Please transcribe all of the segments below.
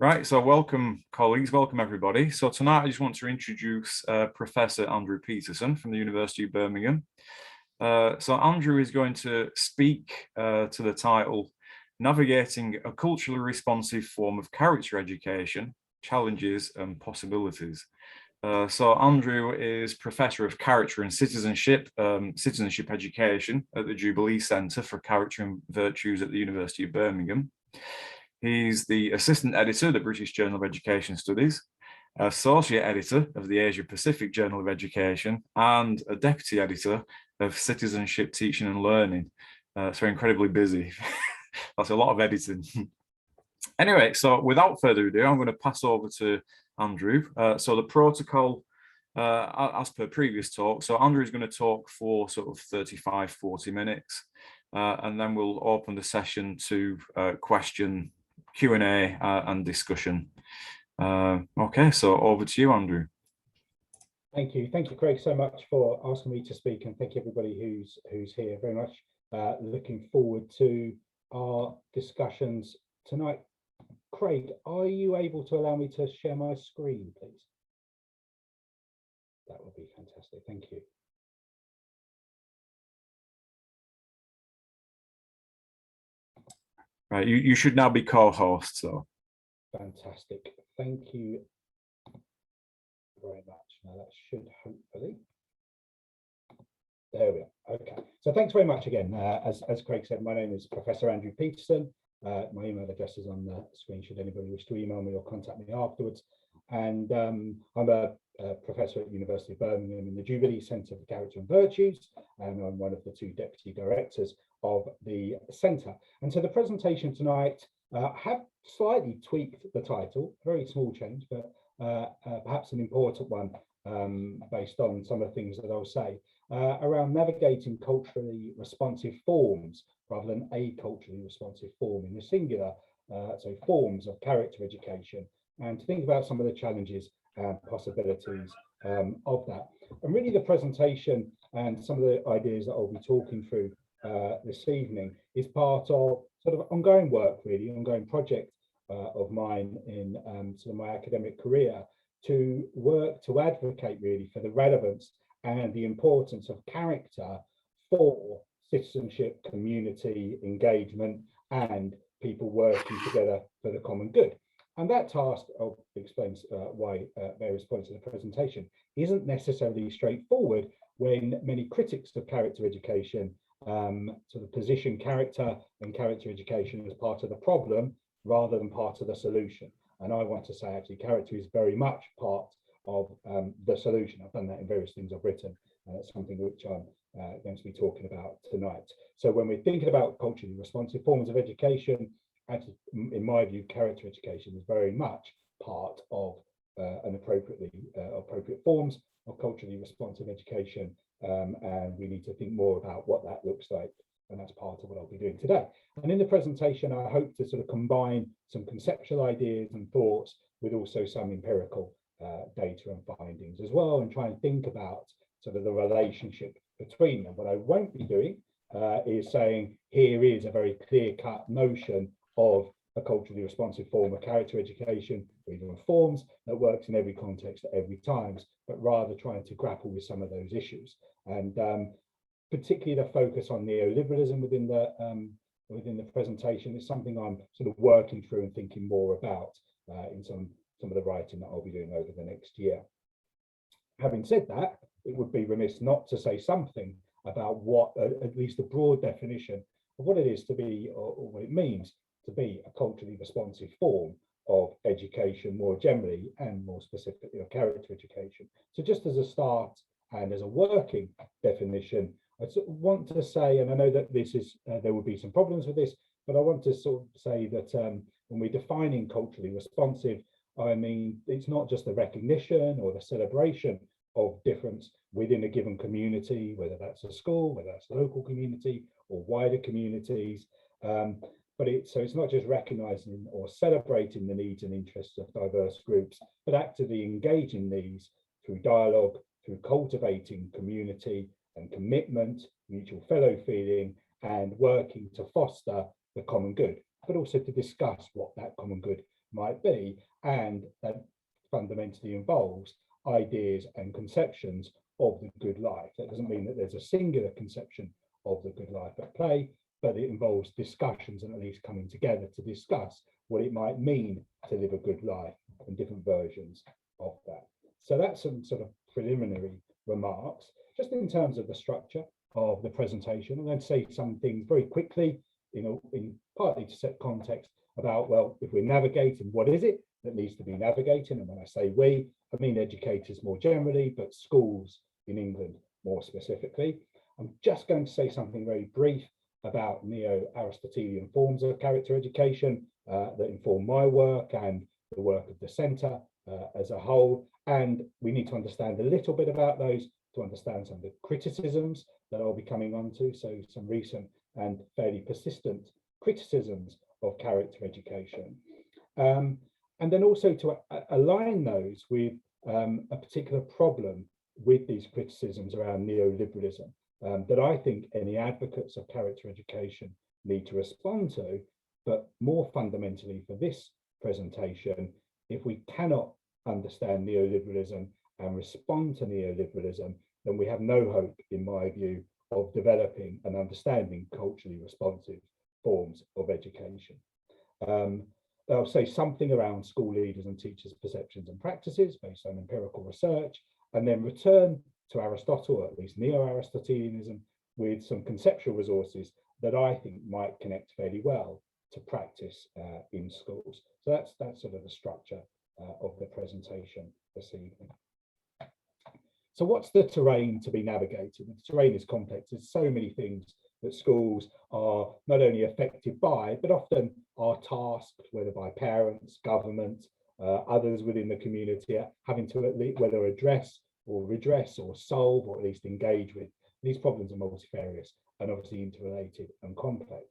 Right, so welcome colleagues, welcome everybody. So tonight I just want to introduce Professor Andrew Peterson from the University of Birmingham. So Andrew is going to speak to the title, Navigating a Culturally Responsive Form of Character Education, Challenges and Possibilities. So Andrew is Professor of Character and Citizenship Education at the Jubilee Centre for Character and Virtues at the University of Birmingham. He's the Assistant Editor of the British Journal of Education Studies, Associate Editor of the Asia Pacific Journal of Education, and a Deputy Editor of Citizenship Teaching and Learning. So incredibly busy. That's a lot of editing. Anyway, so without further ado, I'm going to pass over to Andrew. So the protocol, as per previous talk, so Andrew is going to talk for sort of 35, 40 minutes, and then we'll open the session to question, Q&A and discussion. Okay, so over to you, Andrew. Thank you, Craig, so much for asking me to speak, and thank you everybody who's here. Very much looking forward to our discussions tonight. Craig, are you able to allow me to share my screen, please? That would be fantastic. Thank you. Right, you should now be co-host, so. Fantastic. Thank you very much. Now that should hopefully. There we are. Okay. So thanks very much again. As Craig said, my name is Professor Andrew Peterson. My email address is on the screen should anybody wish to email me or contact me afterwards. And I'm a professor at the University of Birmingham in the Jubilee Centre for Character and Virtues, and I'm one of the two deputy directors of the centre. And so the presentation tonight, I have slightly tweaked the title, very small change, but perhaps an important one based on some of the things that I'll say around navigating culturally responsive forms rather than a culturally responsive form in the singular, so forms of character education, and to think about some of the challenges and possibilities of that. And really the presentation and some of the ideas that I'll be talking through this evening is part of sort of ongoing work, really, ongoing project of mine in sort of my academic career, to work to advocate really for the relevance and the importance of character for citizenship, community engagement, and people working together for the common good. And that task, I'll explain why various points of the presentation, isn't necessarily straightforward when many critics of character education sort of position character and character education as part of the problem rather than part of the solution. And I want to say actually character is very much part of the solution. I've done that in various things I've written, and it's something which I'm going to be talking about tonight. So when we're thinking about culturally responsive forms of education, actually, in my view, character education is very much part of an appropriate forms of culturally responsive education, and we need to think more about what that looks like, and that's part of what I'll be doing today. And in the presentation, I hope to sort of combine some conceptual ideas and thoughts with also some empirical data and findings as well, and try and think about sort of the relationship between them. What I won't be doing is saying here is a very clear-cut notion of a culturally responsive form of character education or even forms that works in every context at every time, but rather trying to grapple with some of those issues. And particularly the focus on neoliberalism within the presentation is something I'm sort of working through and thinking more about in some of the writing that I'll be doing over the next year. Having said that, it would be remiss not to say something about what, at least a broad definition of what it is to be, or what it means to be a culturally responsive form of education more generally, and more specifically of character education. So just as a start and as a working definition, I want to say, and I know that this is, there will be some problems with this, but I want to sort of say that when we're defining culturally responsive, I mean, it's not just the recognition or the celebration of difference within a given community, whether that's a school, whether that's a local community or wider communities. But it's not just recognizing or celebrating the needs and interests of diverse groups, but actively engaging these through dialogue, through cultivating community and commitment, mutual fellow feeling, and working to foster the common good, but also to discuss what that common good might be, and that fundamentally involves ideas and conceptions of the good life. That doesn't mean that there's a singular conception of the good life at play, but it involves discussions and at least coming together to discuss what it might mean to live a good life and different versions of that. So that's some sort of preliminary remarks. Just in terms of the structure of the presentation, I'm going to say some things very quickly, in partly to set context about, well, if we're navigating, what is it that needs to be navigated? And when I say we, I mean educators more generally, but schools in England more specifically. I'm just going to say something very brief about Neo-Aristotelian forms of character education that inform my work and the work of the centre as a whole. And we need to understand a little bit about those to understand some of the criticisms that I'll be coming on to. So some recent and fairly persistent criticisms of character education. And then also to align those with a particular problem with these criticisms around neoliberalism that I think any advocates of character education need to respond to. But more fundamentally for this presentation, if we cannot understand neoliberalism and respond to neoliberalism, then we have no hope, in my view, of developing and understanding culturally responsive forms of education. I'll say something around school leaders and teachers' perceptions and practices based on empirical research, and then return to Aristotle, or at least Neo-Aristotelianism, with some conceptual resources that I think might connect fairly well to practice in schools. So that's sort of the structure of the presentation this evening. So what's the terrain to be navigated? The terrain is complex. There's so many things that schools are not only affected by, but often are tasked, whether by parents, government, others within the community, having to at least whether address or redress or solve or at least engage with. These problems are multifarious and obviously interrelated and complex.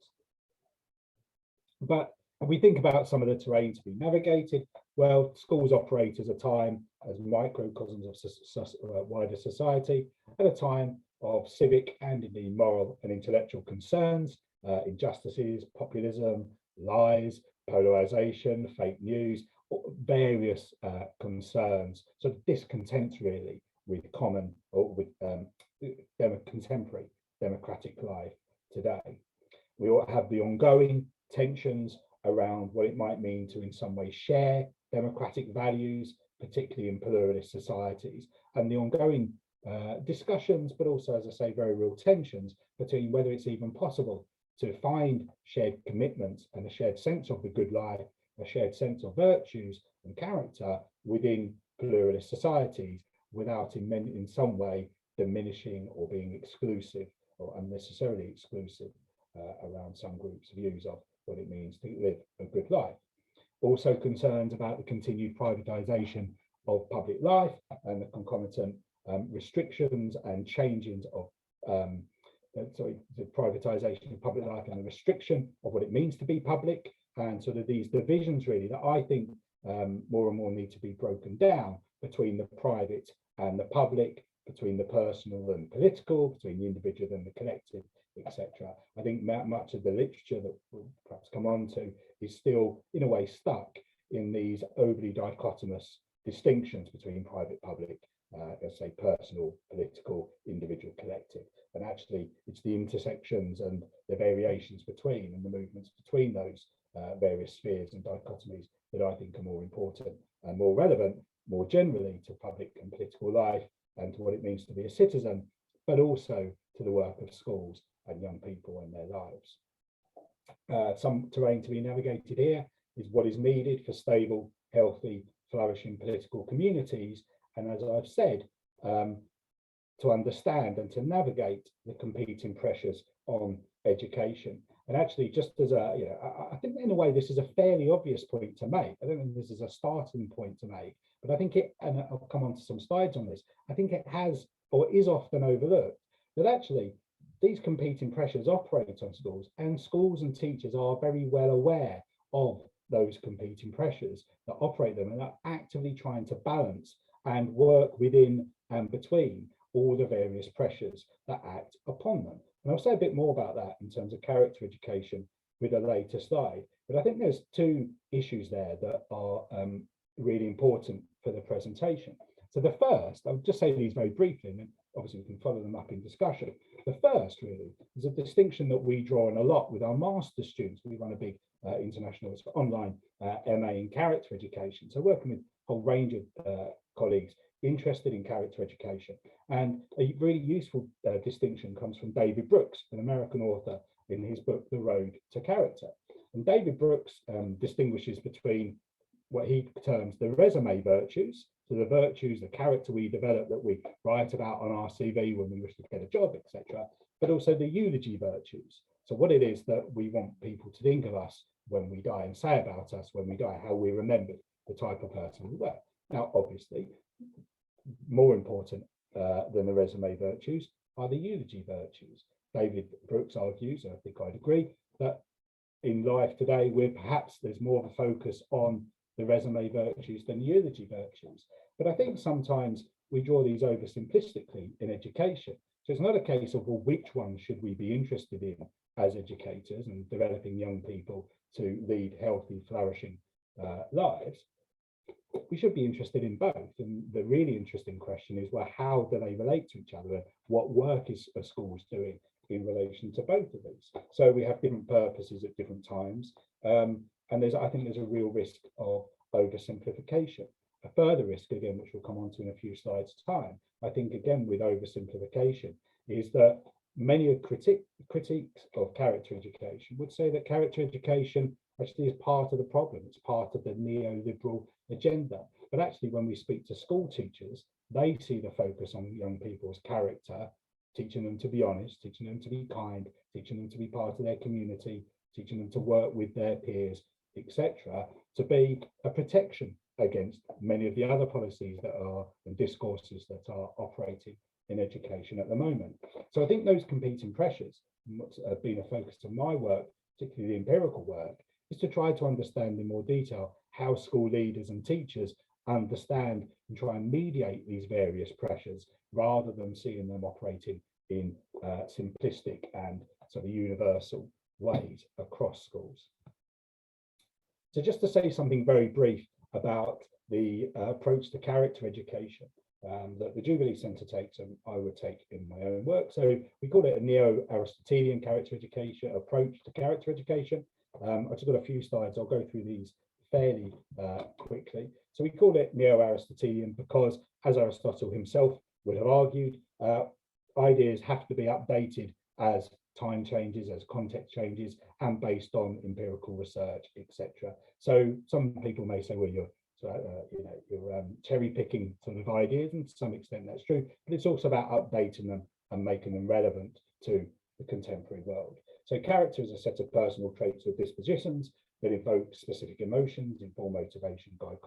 But when we think about some of the terrain to be navigated, well, schools operate as a time as microcosms of wider society at a time of civic and indeed moral and intellectual concerns, injustices, populism, lies, polarization, fake news, various concerns, so discontent really with common or with contemporary democratic life today. We all have the ongoing tensions around what it might mean to in some way share democratic values, particularly in pluralist societies, and the ongoing discussions, but also, as I say, very real tensions between whether it's even possible to find shared commitments and a shared sense of the good life, a shared sense of virtues and character within pluralist societies without in some way diminishing or being exclusive or unnecessarily exclusive around some groups' views of what it means to live a good life. Also concerns about the continued privatization of public life and the concomitant restrictions and changes of the privatization of public life and the restriction of what it means to be public, and sort of these divisions really that I think more and more need to be broken down between the private and the public, between the personal and political, between the individual and the collective, etc. I think much of the literature that we'll perhaps come on to is still in a way stuck in these overly dichotomous distinctions between private, public, let's say personal, political, individual, collective. And actually it's the intersections and the variations between and the movements between those various spheres and dichotomies that I think are more important and more relevant, more generally to public and political life and to what it means to be a citizen, but also to the work of schools and young people and their lives. Some terrain to be navigated here is what is needed for stable, healthy, flourishing political communities. And as I've said, to understand and to navigate the competing pressures on education. And actually, just as a, I think in a way, this is a fairly obvious point to make. I don't think this is a starting point to make, but I think it, and I'll come on to some slides on this, I think it has or is often overlooked that actually these competing pressures operate on schools, and schools and teachers are very well aware of those competing pressures that operate them and are actively trying to balance and work within and between all the various pressures that act upon them. And I'll say a bit more about that in terms of character education with a later slide. But I think there's two issues there that are really important for the presentation. So the first, I'll just say these very briefly, and then obviously we can follow them up in discussion. The first really is a distinction that we draw on a lot with our master's students. We run a big international online MA in character education. So working with a whole range of colleagues interested in character education. And a really useful distinction comes from David Brooks, an American author, in his book, The Road to Character. And David Brooks distinguishes between what he terms the resume virtues, so the virtues, the character we develop that we write about on our CV when we wish to get a job, etc., but also the eulogy virtues. So what it is that we want people to think of us when we die and say about us when we die, how we remembered the type of person we were. Now, obviously, more important than the resume virtues are the eulogy virtues. David Brooks argues, and I think I'd agree, that in life today, there's more of a focus on the resume virtues than the eulogy virtues. But I think sometimes we draw these oversimplistically in education. So it's not a case of, well, which one should we be interested in as educators and developing young people to lead healthy, flourishing lives. We should be interested in both. And the really interesting question is, well, how do they relate to each other? What work is schools doing in relation to both of these? So we have different purposes at different times. And I think there's a real risk of oversimplification. A further risk, again, which we'll come on to in a few slides' time, I think, again, with oversimplification, is that many critiques of character education would say that character education actually is part of the problem. It's part of the neoliberal agenda. But actually, when we speak to school teachers, they see the focus on young people's character, teaching them to be honest, teaching them to be kind, teaching them to be part of their community, teaching them to work with their peers, etc., to be a protection against many of the other policies that are and discourses that are operating in education at the moment. So I think those competing pressures, what's been a focus of my work, particularly the empirical work, is to try to understand in more detail how school leaders and teachers understand and try and mediate these various pressures rather than seeing them operating in simplistic and sort of universal ways across schools. So just to say something very brief about the approach to character education that the Jubilee Centre takes and I would take in my own work. So we call it a Neo-Aristotelian character education approach to character education. I've just got a few slides. I'll go through these fairly quickly. So we call it Neo-Aristotelian because, as Aristotle himself would have argued, ideas have to be updated as time changes, as context changes, and based on empirical research, etc. So some people may say, well, you're cherry picking sort of ideas, and to some extent that's true, but it's also about updating them and making them relevant to the contemporary world. So character is a set of personal traits or dispositions that invoke specific emotions, inform motivation, guide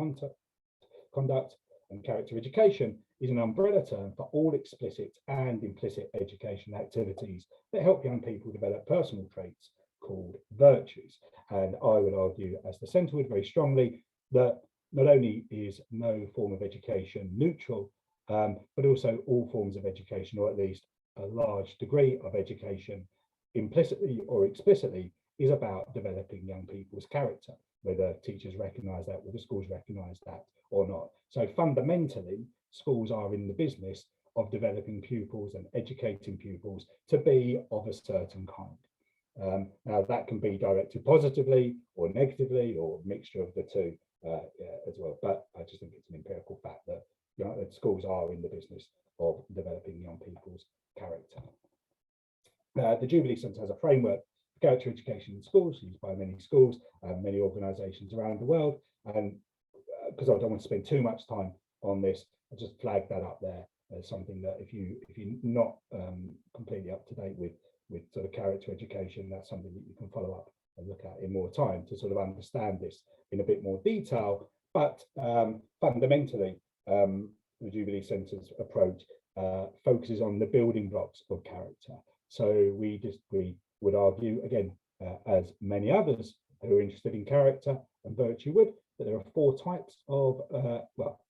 conduct, and character education is an umbrella term for all explicit and implicit education activities that help young people develop personal traits called virtues. And I would argue, as the Centre would very strongly, that not only is no form of education neutral, but also all forms of education, or at least a large degree of education, implicitly or explicitly, is about developing young people's character, whether teachers recognise that, whether schools recognise that or not. So fundamentally, schools are in the business of developing pupils and educating pupils to be of a certain kind. Now that can be directed positively or negatively or a mixture of the two as well. But I just think it's an empirical fact that, that schools are in the business of developing young people's character. The Jubilee Centre has a framework for character education in schools, used by many schools and many organisations around the world. And because I don't want to spend too much time on this, I just flag that up there as something that if you're not completely up to date with sort of character education, that's something that you can follow up and look at in more time to sort of understand this in a bit more detail. But fundamentally, the Jubilee Centre's approach focuses on the building blocks of character. So we would argue, again, as many others who are interested in character and virtue would, that there are four types of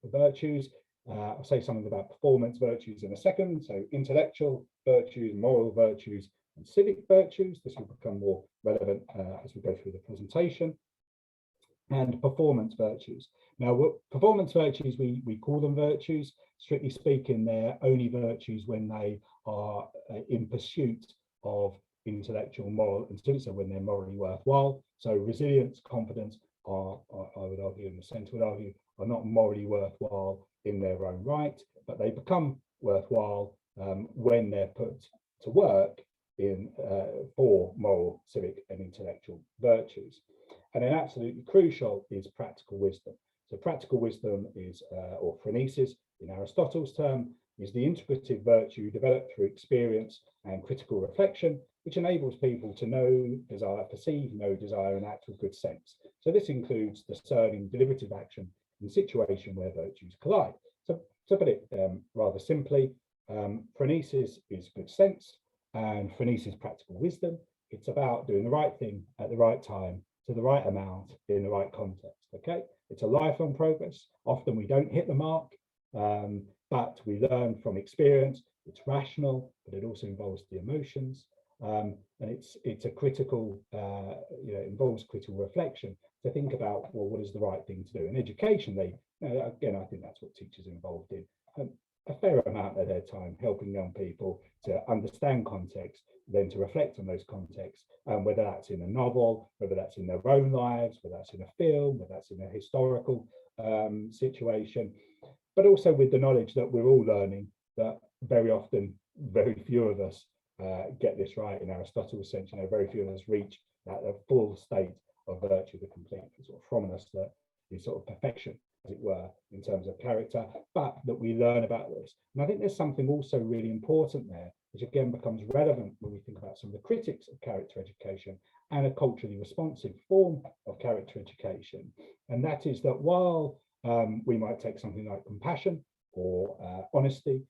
virtues. I'll say something about performance virtues in a second. So intellectual virtues, moral virtues, and civic virtues. This will become more relevant as we go through the presentation. And performance virtues. Now, performance virtues, we call them virtues. Strictly speaking, they're only virtues when they are in pursuit of intellectual, moral, and civic, so when they're morally worthwhile. So resilience, confidence are, I would argue, and the centre would argue, are not morally worthwhile in their own right, but they become worthwhile when they're put to work in for moral, civic, and intellectual virtues. And then absolutely crucial is practical wisdom. So practical wisdom is, or phronesis in Aristotle's term, is the integrative virtue developed through experience and critical reflection, which enables people to know, desire, perceive, know, desire, and act with good sense. So this includes discerning deliberative action in situation where virtues collide. So to put it rather simply, phronesis is good sense, and phronesis is practical wisdom. It's about doing the right thing at the right time, to the right amount, in the right context. Okay, it's a lifelong progress. Often we don't hit the mark, but we learn from experience. It's rational, but it also involves the emotions, and it's a critical, involves critical reflection to think about, well, what is the right thing to do? In education, again, I think that's what teachers are involved in. A fair amount of their time helping young people to understand context, then to reflect on those contexts, whether that's in a novel, whether that's in their own lives, whether that's in a film, whether that's in a historical situation, but also with the knowledge that we're all learning that very often, very few of us get this right. In Aristotle's sense, very few of us reach that full state of virtue, the complete sort of frominus that is sort of perfection, as it were, in terms of character, but that we learn about this. And I think there's something also really important there, which again becomes relevant when we think about some of the critics of character education and a culturally responsive form of character education. And that is that while we might take something like compassion or honesty,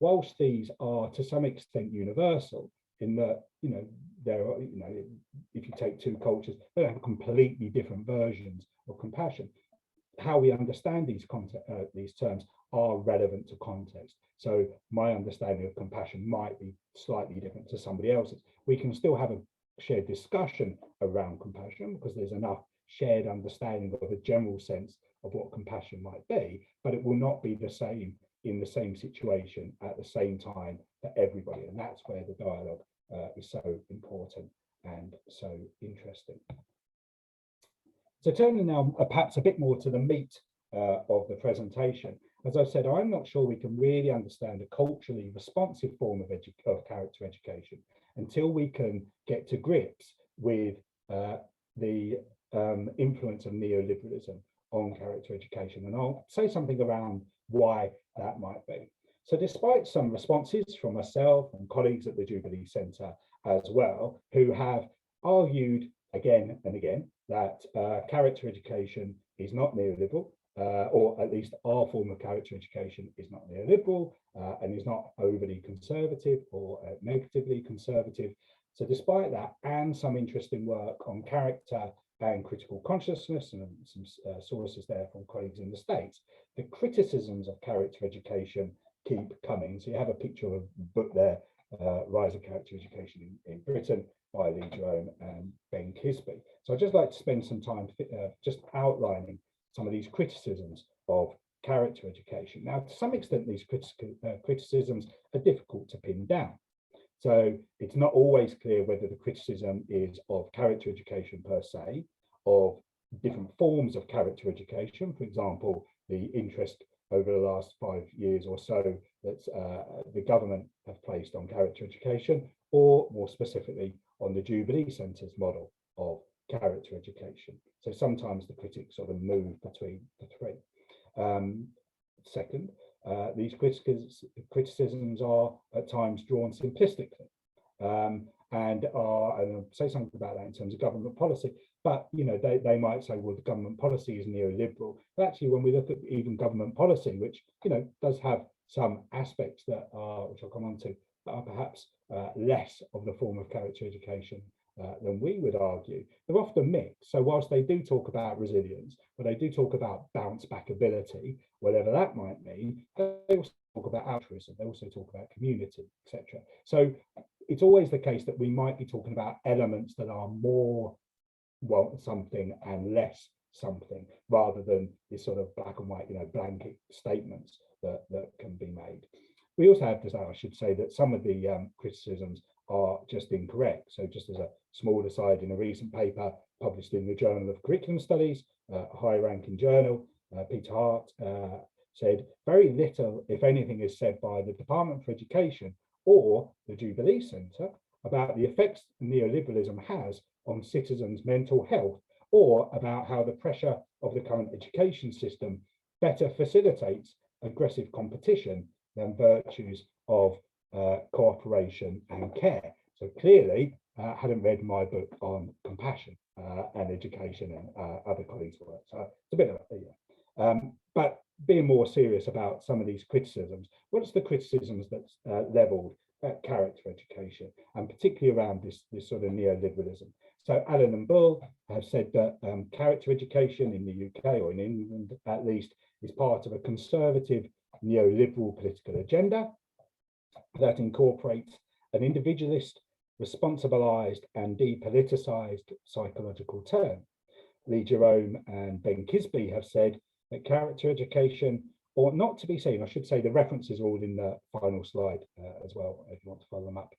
whilst these are to some extent universal, in that, there are, if you take two cultures, they have completely different versions of compassion. How we understand these terms are relevant to context. So my understanding of compassion might be slightly different to somebody else's. We can still have a shared discussion around compassion because there's enough shared understanding of a general sense of what compassion might be, but it will not be the same in the same situation at the same time for everybody. And that's where the dialogue is so important and so interesting. So turning now perhaps a bit more to the meat of the presentation, as I said, I'm not sure we can really understand a culturally responsive form of character education until we can get to grips with the influence of neoliberalism on character education. And I'll say something around why that might be. So despite some responses from myself and colleagues at the Jubilee Centre as well, who have argued again and again that character education is not neoliberal, or at least our form of character education is not neoliberal and is not overly conservative or negatively conservative. So despite that, and some interesting work on character and critical consciousness, and some sources there from colleagues in the States, the criticisms of character education keep coming. So you have a picture of a book there, Rise of Character Education in Britain, by Lee Jerome and Ben Kisby. So I'd just like to spend some time just outlining some of these criticisms of character education. Now, to some extent, these criticisms are difficult to pin down. So it's not always clear whether the criticism is of character education per se, of different forms of character education, for example, the interest over the last 5 years or so that the government have placed on character education, or more specifically on the Jubilee Centre's model of character education. So sometimes the critics sort of move between the three. Second, these criticisms are at times drawn simplistically, and I'll say something about that in terms of government policy. But they might say, well, the government policy is neoliberal. But actually, when we look at even government policy, which does have some aspects that are, which I'll come on to, that are perhaps less of the form of character education than we would argue, they're often mixed. So whilst they do talk about resilience, but they do talk about bounce back ability, whatever that might mean, they also talk about altruism, they also talk about community, etc. So it's always the case that we might be talking about elements that are more something and less something, rather than this sort of black and white, blanket statements that can be made. We also have to say, I should say, that some of the criticisms are just incorrect. So just as a small aside, in a recent paper published in the Journal of Curriculum Studies, a high-ranking journal, Peter Hart said very little, if anything, is said by the Department for Education or the Jubilee Centre about the effects neoliberalism has on citizens' mental health, or about how the pressure of the current education system better facilitates aggressive competition than virtues of cooperation and care. So clearly, hadn't read my book on compassion and education and other colleagues' work. So it's a bit of but being more serious about some of these criticisms, what's the criticisms that's levelled at character education, and particularly around this sort of neoliberalism? So Allen and Bull have said that character education in the UK, or in England at least, is part of a conservative neoliberal political agenda that incorporates an individualist, responsibilized and depoliticized psychological turn. Lee Jerome and Ben Kisby have said that character education ought not to be seen, I should say the references are all in the final slide as well, if you want to follow them up,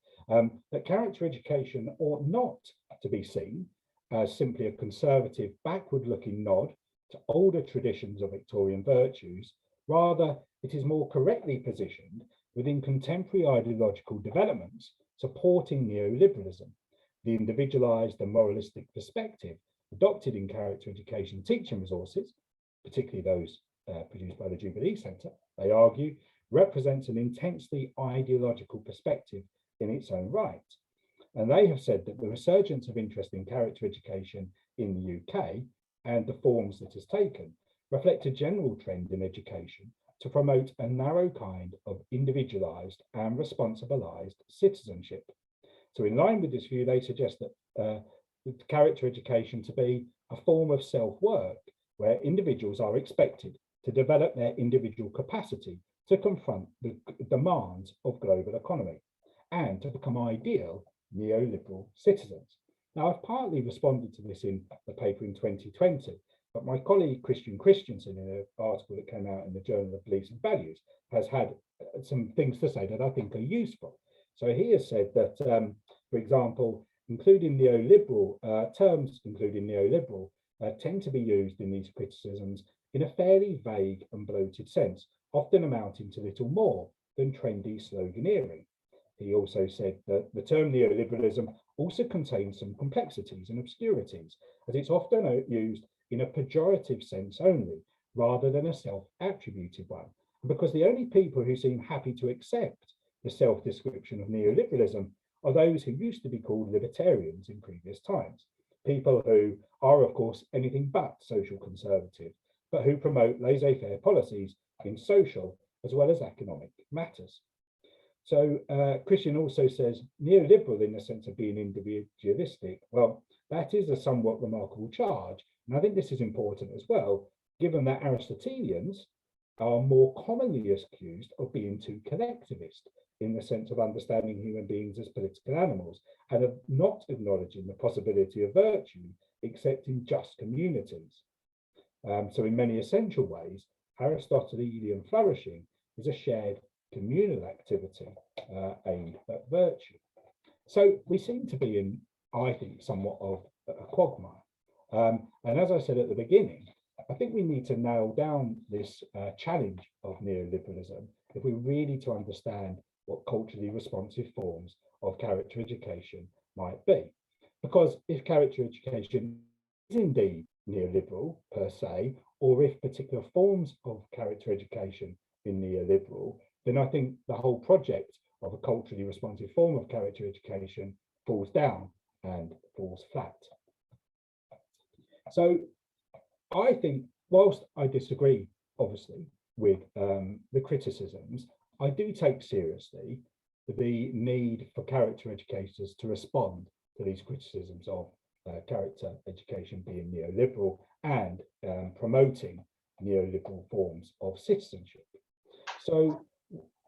that character education ought not to be seen as simply a conservative, backward-looking nod to older traditions of Victorian virtues. Rather, it is more correctly positioned within contemporary ideological developments supporting neoliberalism. The individualized and moralistic perspective adopted in character education teaching resources, particularly those produced by the Jubilee Centre, they argue, represents an intensely ideological perspective in its own right. And they have said that the resurgence of interest in character education in the UK and the forms it has taken reflect a general trend in education to promote a narrow kind of individualized and responsibilized citizenship. So in line with this view, they suggest that character education to be a form of self-work where individuals are expected to develop their individual capacity to confront the demands of global economy and to become ideal neoliberal citizens. Now, I've partly responded to this in the paper in 2020, but my colleague Christian Christensen, in an article that came out in the Journal of Beliefs and Values, has had some things to say that I think are useful. So he has said that, for example, including neoliberal terms, including neoliberal, tend to be used in these criticisms in a fairly vague and bloated sense, often amounting to little more than trendy sloganeering. He also said that the term neoliberalism also contains some complexities and obscurities, as it's often used in a pejorative sense only, rather than a self-attributed one. Because the only people who seem happy to accept the self-description of neoliberalism are those who used to be called libertarians in previous times, people who are, of course, anything but social conservative, but who promote laissez-faire policies in social as well as economic matters. So Christian also says neoliberal in the sense of being individualistic. Well, that is a somewhat remarkable charge. And I think this is important as well, given that Aristotelians are more commonly accused of being too collectivist in the sense of understanding human beings as political animals and of not acknowledging the possibility of virtue except in just communities. So in many essential ways, Aristotelian flourishing is a shared communal activity aimed at virtue. So we seem to be in, I think, somewhat of a quagmire. And as I said at the beginning, I think we need to nail down this challenge of neoliberalism if we really to understand what culturally responsive forms of character education might be. Because if character education is indeed neoliberal per se, or if particular forms of character education are neoliberal, then I think the whole project of a culturally responsive form of character education falls down and falls flat. So I think, whilst I disagree, obviously, with the criticisms, I do take seriously the need for character educators to respond to these criticisms of character education being neoliberal and promoting neoliberal forms of citizenship. So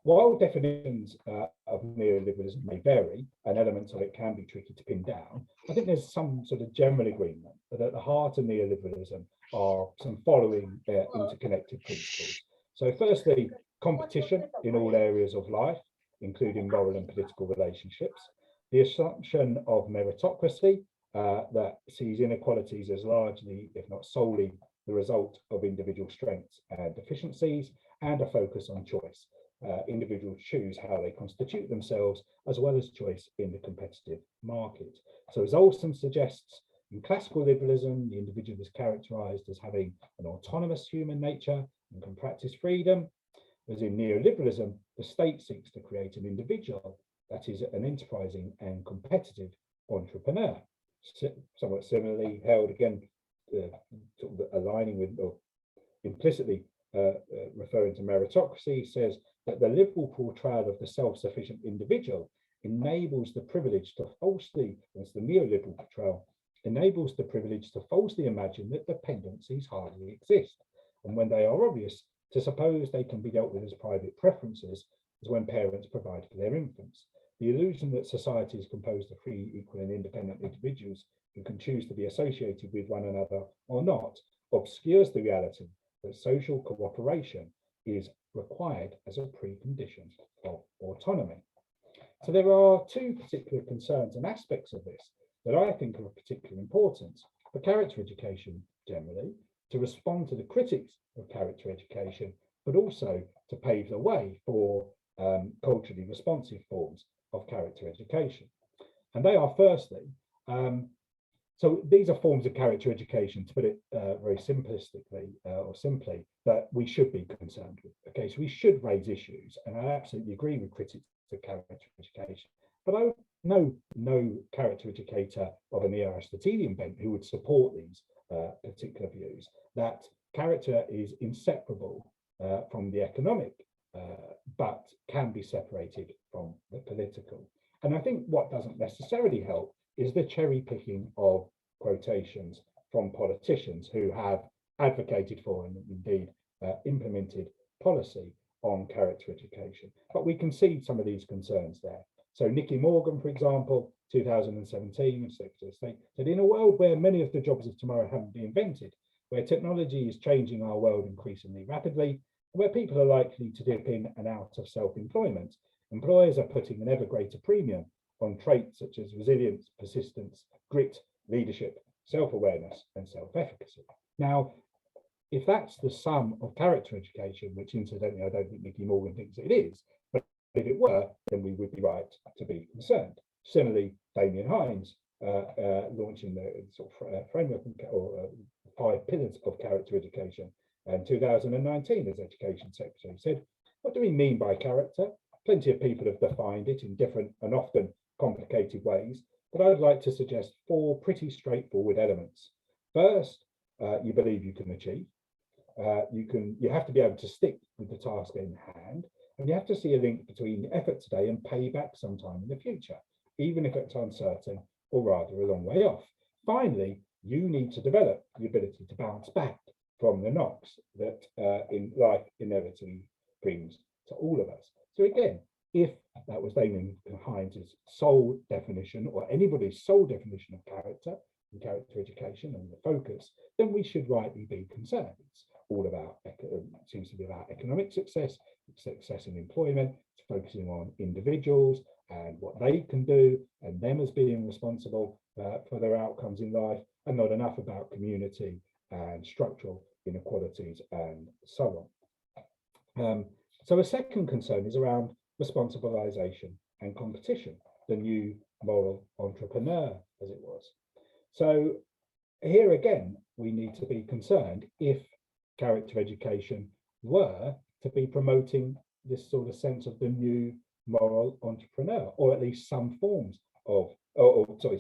while definitions of neoliberalism may vary and elements of it can be tricky to pin down, I think there's some sort of general agreement that at the heart of neoliberalism are some following interconnected principles. So firstly, competition in all areas of life, including moral and political relationships, the assumption of meritocracy that sees inequalities as largely, if not solely, the result of individual strengths and deficiencies, and a focus on choice. Individuals choose how they constitute themselves, as well as choice in the competitive market. So as Olson suggests, in classical liberalism, the individual is characterized as having an autonomous human nature and can practice freedom. Whereas in neoliberalism, the state seeks to create an individual that is an enterprising and competitive entrepreneur. Somewhat similarly held again, sort of aligning with or implicitly referring to meritocracy, says that the liberal portrayal of the self-sufficient individual enables the privilege to falsely, as the neoliberal portrayal, enables the privilege to falsely imagine that dependencies hardly exist. And when they are obvious, to suppose they can be dealt with as private preferences, as when parents provide for their infants. The illusion that society is composed of free, equal, and independent individuals who can choose to be associated with one another or not obscures the reality that social cooperation is required as a precondition of autonomy. So there are two particular concerns and aspects of this that I think are of particular importance for character education generally, to respond to the critics of character education, but also to pave the way for culturally responsive forms of character education. And they are firstly, so these are forms of character education, to put it very simplistically or simply, that we should be concerned with. Okay, so we should raise issues, and I absolutely agree with critics of character education. But I know no character educator of a Neo-Aristotelian bent who would support these particular views, that character is inseparable from the economic, but can be separated from the political. And I think what doesn't necessarily help is the cherry picking of quotations from politicians who have advocated for and indeed implemented policy on character education. But we can see some of these concerns there. So Nicky Morgan, for example, 2017, Secretary of State, said, in a world where many of the jobs of tomorrow haven't been invented, where technology is changing our world increasingly rapidly, where people are likely to dip in and out of self-employment, employers are putting an ever greater premium on traits such as resilience, persistence, grit, leadership, self-awareness, and self-efficacy. Now, if that's the sum of character education, which incidentally I don't think Nicky Morgan thinks it is, but if it were, then we would be right to be concerned. Similarly, Damien Hines launching the sort of framework or 5 pillars of character education in 2019 as Education Secretary said, what do we mean by character? Plenty of people have defined it in different and often complicated ways, but I'd like to suggest 4 pretty straightforward elements. First, you believe you can achieve. You have to be able to stick with the task in hand, and you have to see a link between effort today and payback sometime in the future, even if it's uncertain or rather a long way off. Finally, you need to develop the ability to bounce back from the knocks that in life inevitably brings to all of us. So again, if that was Damien Hines' sole definition or anybody's sole definition of character and character education and the focus, then we should rightly be concerned. It's all about, seems to be about economic success, success in employment, it's focusing on individuals and what they can do and them as being responsible for their outcomes in life, and not enough about community and structural inequalities and so on. So a second concern is around responsibilization and competition, the new moral entrepreneur, as it was. So here again, we need to be concerned if character education were to be promoting this sort of sense of the new moral entrepreneur, or at least some forms of,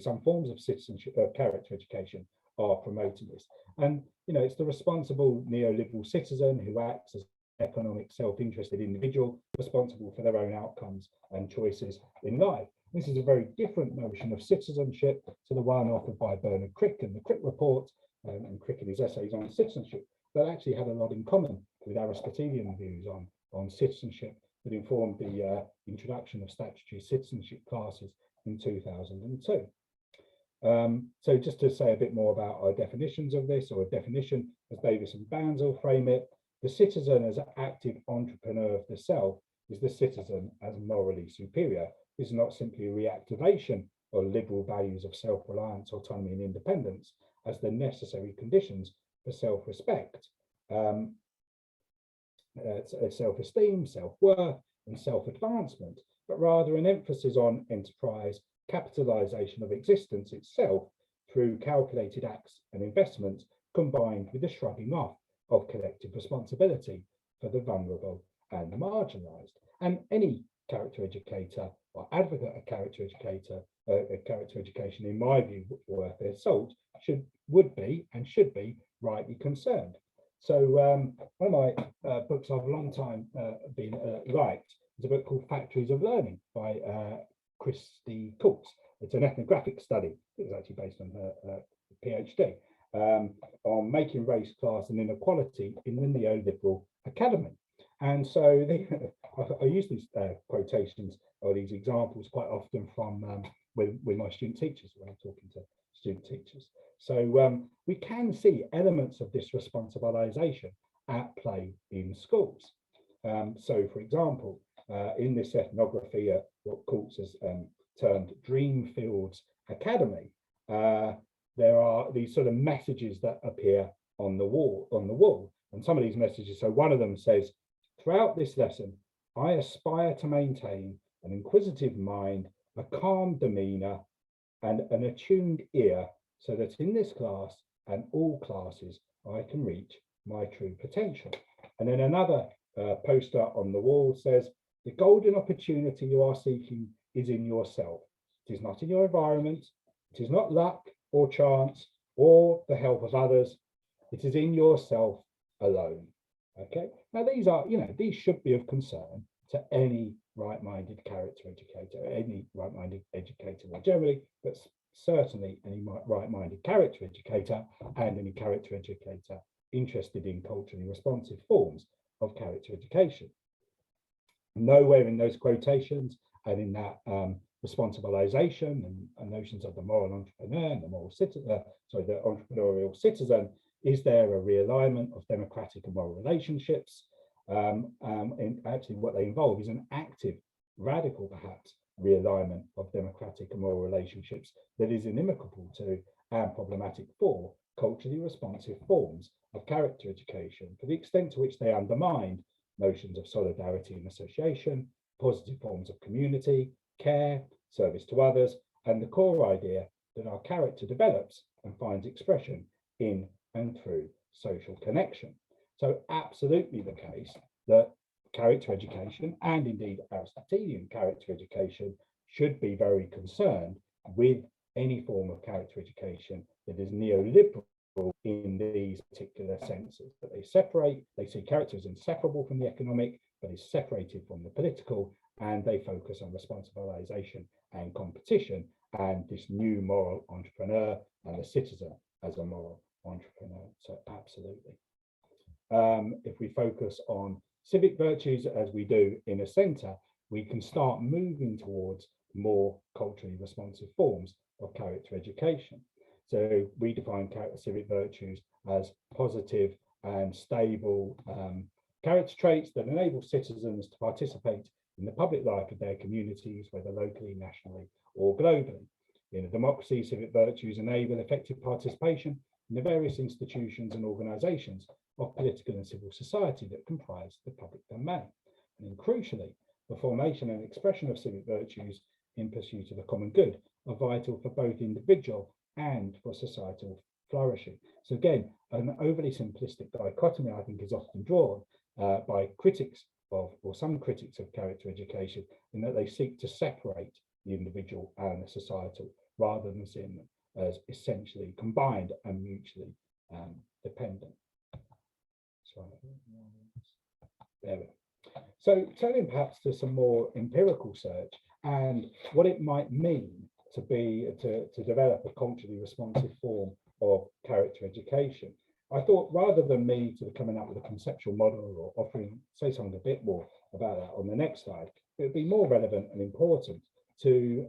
some forms of citizenship, character education are promoting this. And, you know, it's the responsible neoliberal citizen who acts as economic self-interested individual responsible for their own outcomes and choices in life. This is a very different notion of citizenship to the one offered by Bernard Crick in the Crick report and Crick in his essays on citizenship, that actually had a lot in common with Aristotelian views on citizenship that informed the introduction of statutory citizenship classes in 2002. So just to say a bit more about our definitions of this, or a definition as Davis and Banzel frame it, the citizen as an active entrepreneur of the self is the citizen as morally superior. This is not simply a reactivation of liberal values of self-reliance, autonomy and independence as the necessary conditions for self-respect, self-esteem, self-worth and self-advancement, but rather an emphasis on enterprise, capitalization of existence itself through calculated acts and investments, combined with the shrugging off of collective responsibility for the vulnerable and the marginalized. And any character educator or advocate of character education, in my view, worth their salt, would be rightly concerned. So one of my books I've a long time been liked is a book called Factories of Learning by Christy Coates. It's an ethnographic study. It was actually based on her PhD on making race, class and inequality in the neoliberal academy. And so I use these quotations or these examples quite often from with my student teachers when I'm talking to student teachers. So we can see elements of this responsibilization at play in schools. So for example, in this ethnography at what Coates has termed Dreamfields Academy, there are these sort of messages that appear on the wall. And some of these messages, so one of them says, throughout this lesson, I aspire to maintain an inquisitive mind, a calm demeanor, and an attuned ear, so that in this class and all classes, I can reach my true potential. And then another poster on the wall says, the golden opportunity you are seeking is in yourself. It is not in your environment. It is not luck or chance or the help of others. It is in yourself alone. Okay. Now these are, these should be of concern to any right-minded character educator, any right-minded educator more generally, but certainly any right-minded character educator and any character educator interested in culturally responsive forms of character education. Nowhere in those quotations and in that responsibilization and notions of the moral entrepreneur and the moral citizen, the entrepreneurial citizen, is there a realignment of democratic and moral relationships? And actually what they involve is an active, radical perhaps, realignment of democratic and moral relationships that is inimical to and problematic for culturally responsive forms of character education, to the extent to which they undermine notions of solidarity and association, positive forms of community, care, service to others, and the core idea that our character develops and finds expression in and through social connection. So absolutely the case that character education, and indeed Aristotelian character education, should be very concerned with any form of character education that is neoliberal in these particular senses, that they see character as inseparable from the economic, but is separated from the political, and they focus on responsibilization and competition and this new moral entrepreneur and the citizen as a moral entrepreneur. So absolutely. If we focus on civic virtues as we do in a centre, we can start moving towards more culturally responsive forms of character education. So we define civic virtues as positive and stable character traits that enable citizens to participate in the public life of their communities, whether locally, nationally, or globally. In a democracy, civic virtues enable effective participation in the various institutions and organisations of political and civil society that comprise the public domain. And then crucially, the formation and expression of civic virtues in pursuit of the common good are vital for both individual and for societal flourishing. So again, an overly simplistic dichotomy, I think, is often drawn by critics of, or some critics of character education, in that they seek to separate the individual and the societal, rather than seeing them as essentially combined and mutually dependent. There we go. So turning perhaps to some more empirical search and what it might mean to develop a culturally responsive form of character education. I thought, rather than me sort of coming up with a conceptual model or offering, say something a bit more about that on the next slide. It would be more relevant and important to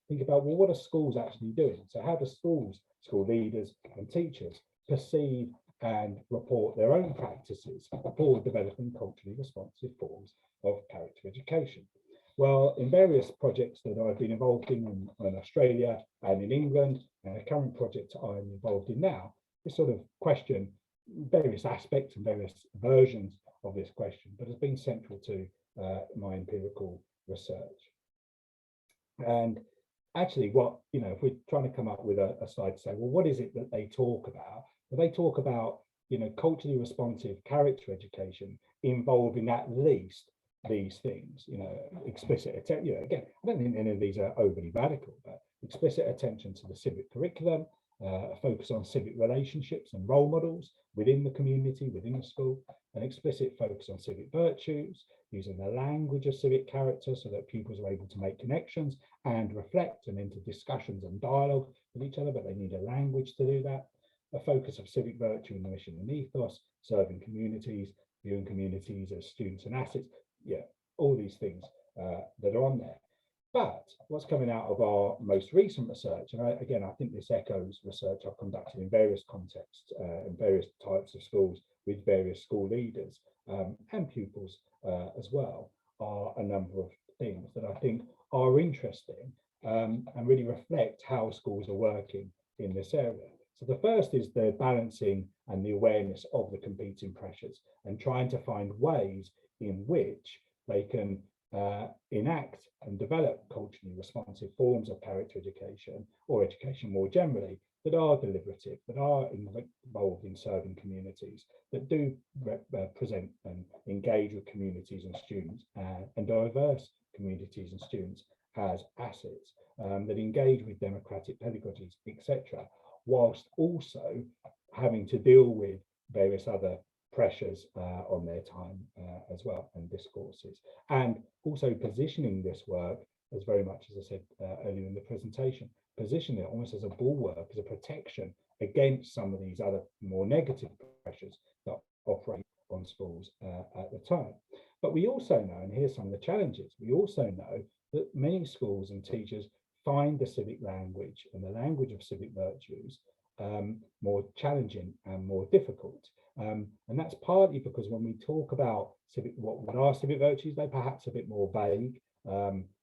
think about, well, what are schools actually doing? So how do schools, school leaders and teachers perceive and report their own practices for developing culturally responsive forms of character education? Well, in various projects that I've been involved in Australia and in England, and a current project I'm involved in now, this sort of question, various aspects and various versions of this question, but has been central to my empirical research. And actually, what, if we're trying to come up with a slide to say, well, what is it that they talk about? Well, they talk about, culturally responsive character education involving at least these things, explicit attention. Again, I don't think any of these are overly radical, but explicit attention to the civic curriculum, a focus on civic relationships and role models within the community, within the school, an explicit focus on civic virtues, using the language of civic character so that pupils are able to make connections and reflect and enter discussions and dialogue with each other, but they need a language to do that. A focus of civic virtue in the mission and ethos, serving communities, viewing communities as students and assets. Yeah, all these things that are on there. But what's coming out of our most recent research, and I think this echoes research I've conducted in various contexts, in various types of schools with various school leaders and pupils as well, are a number of things that I think are interesting and really reflect how schools are working in this area. So the first is the balancing and the awareness of the competing pressures and trying to find ways in which they can enact and develop culturally responsive forms of character education or education more generally that are deliberative, that are involved in serving communities, that do present and engage with communities and students and diverse communities and students as assets, that engage with democratic pedagogies, etc., whilst also having to deal with various other pressures on their time as well, and discourses, and also positioning this work as very much, as I said earlier in the presentation, positioning it almost as a bulwark, as a protection against some of these other more negative pressures that operate on schools at the time. But we also know, and here's some of the challenges, we also know that many schools and teachers find the civic language and the language of civic virtues more challenging and more difficult. And that's partly because when we talk about civic, what are civic virtues, they're perhaps a bit more vague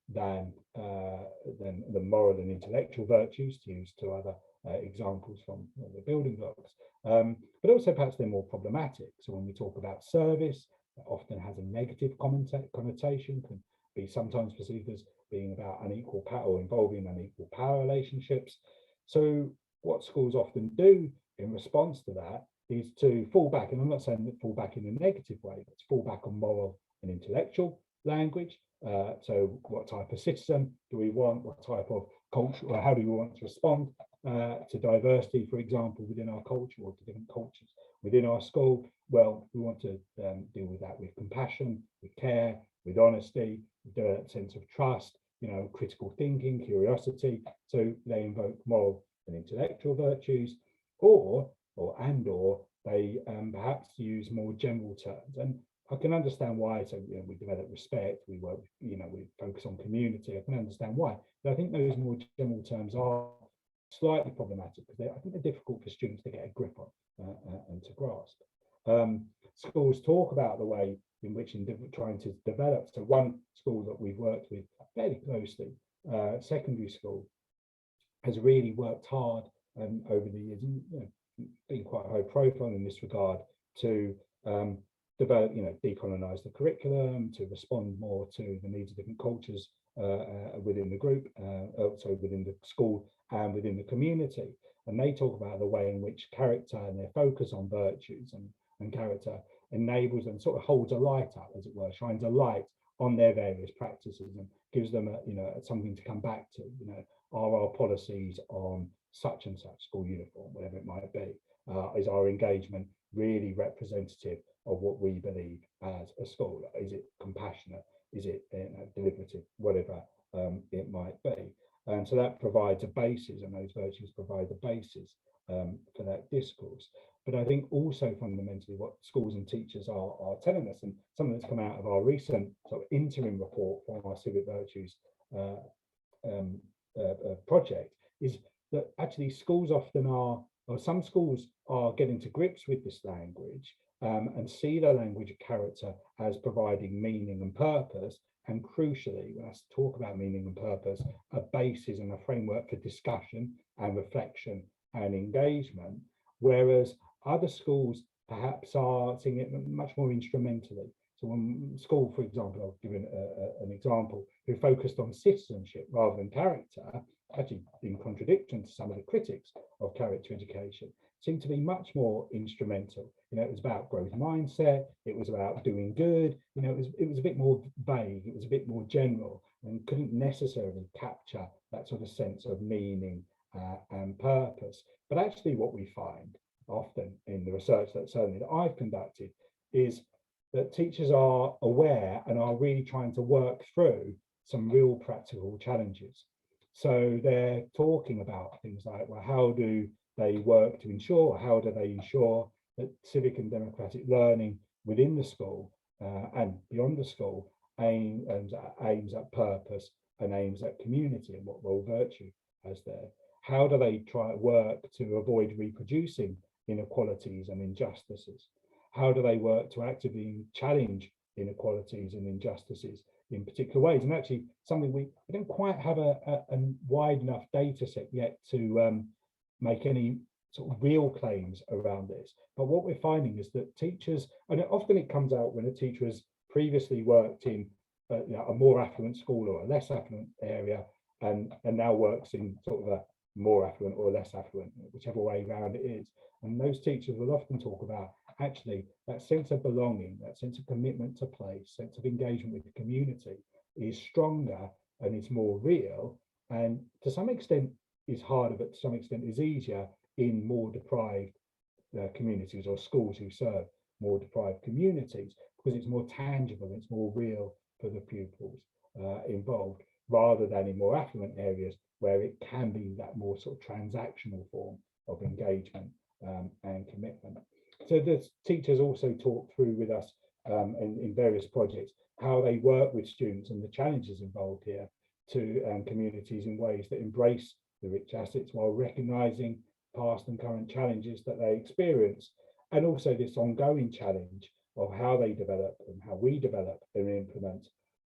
than the moral and intellectual virtues, to use two other examples from the building blocks. But also perhaps they're more problematic. So when we talk about service, that often has a negative connotation, can be sometimes perceived as being about unequal power or involving unequal power relationships. So what schools often do in response to that is to fall back, and I'm not saying that fall back in a negative way, but to fall back on moral and intellectual language. So what type of citizen do we want? What type of culture, or how do we want to respond to diversity, for example, within our culture or to different cultures within our school? Well, we want to deal with that with compassion, with care, with honesty, with a sense of trust, critical thinking, curiosity. So they invoke moral and intellectual virtues, or they perhaps use more general terms. And I can understand why. So we develop respect, we work, we focus on community. I can understand why, but I think those more general terms are slightly problematic because I think they're difficult for students to get a grip on and to grasp. Schools talk about the way in which trying to develop. So one school that we've worked with fairly closely, secondary school, has really worked hard over the years, and been quite high profile in this regard, to develop, decolonize the curriculum, to respond more to the needs of different cultures within the group, so within the school and within the community. And they talk about the way in which character and their focus on virtues and character enables them, sort of holds a light up, as it were, shines a light on their various practices and gives them something to come back to. Are our policies on such and such school uniform, whatever it might be, is our engagement really representative of what we believe as a school? Is it compassionate? Is it deliberative? Whatever it might be. And so that provides a basis, and those virtues provide the basis for that discourse. But I think also fundamentally what schools and teachers are telling us, and something that's come out of our recent sort of interim report from our Civic Virtues project, is that actually schools often are, or some schools are getting to grips with this language and see the language of character as providing meaning and purpose, and crucially, when I talk about meaning and purpose, a basis and a framework for discussion and reflection and engagement, whereas other schools perhaps are seeing it much more instrumentally. So one school, for example, I'll give an example, who focused on citizenship rather than character, actually in contradiction to some of the critics of character education, seemed to be much more instrumental. You know, it was about growth mindset, it was about doing good, you know, it was a bit more vague, it was a bit more general, and couldn't necessarily capture that sort of sense of meaning and purpose. But actually what we find often in the research that certainly that I've conducted is that teachers are aware and are really trying to work through some real practical challenges. So they're talking about things like, well, how do they work to ensure, how do they ensure that civic and democratic learning within the school and beyond the school aims at purpose and aims at community, and what role virtue has there? How do they try to work to avoid reproducing inequalities and injustices? How do they work to actively challenge inequalities and injustices in particular ways? And actually something we don't quite have a wide enough data set yet to make any sort of real claims around this. But what we're finding is that teachers, and often it comes out when a teacher has previously worked in you know, a more affluent school or a less affluent area, and now works in sort of a more affluent or less affluent, whichever way around it is. And those teachers will often talk about actually that sense of belonging, that sense of commitment to place, sense of engagement with the community is stronger and is more real, and to some extent is harder, but to some extent is easier in more deprived communities or schools who serve more deprived communities, because it's more tangible, it's more real for the pupils involved, rather than in more affluent areas where it can be that more sort of transactional form of engagement and commitment. So the teachers also talk through with us in various projects how they work with students and the challenges involved here to communities in ways that embrace the rich assets while recognizing past and current challenges that they experience, and also this ongoing challenge of how they develop and how we develop and implement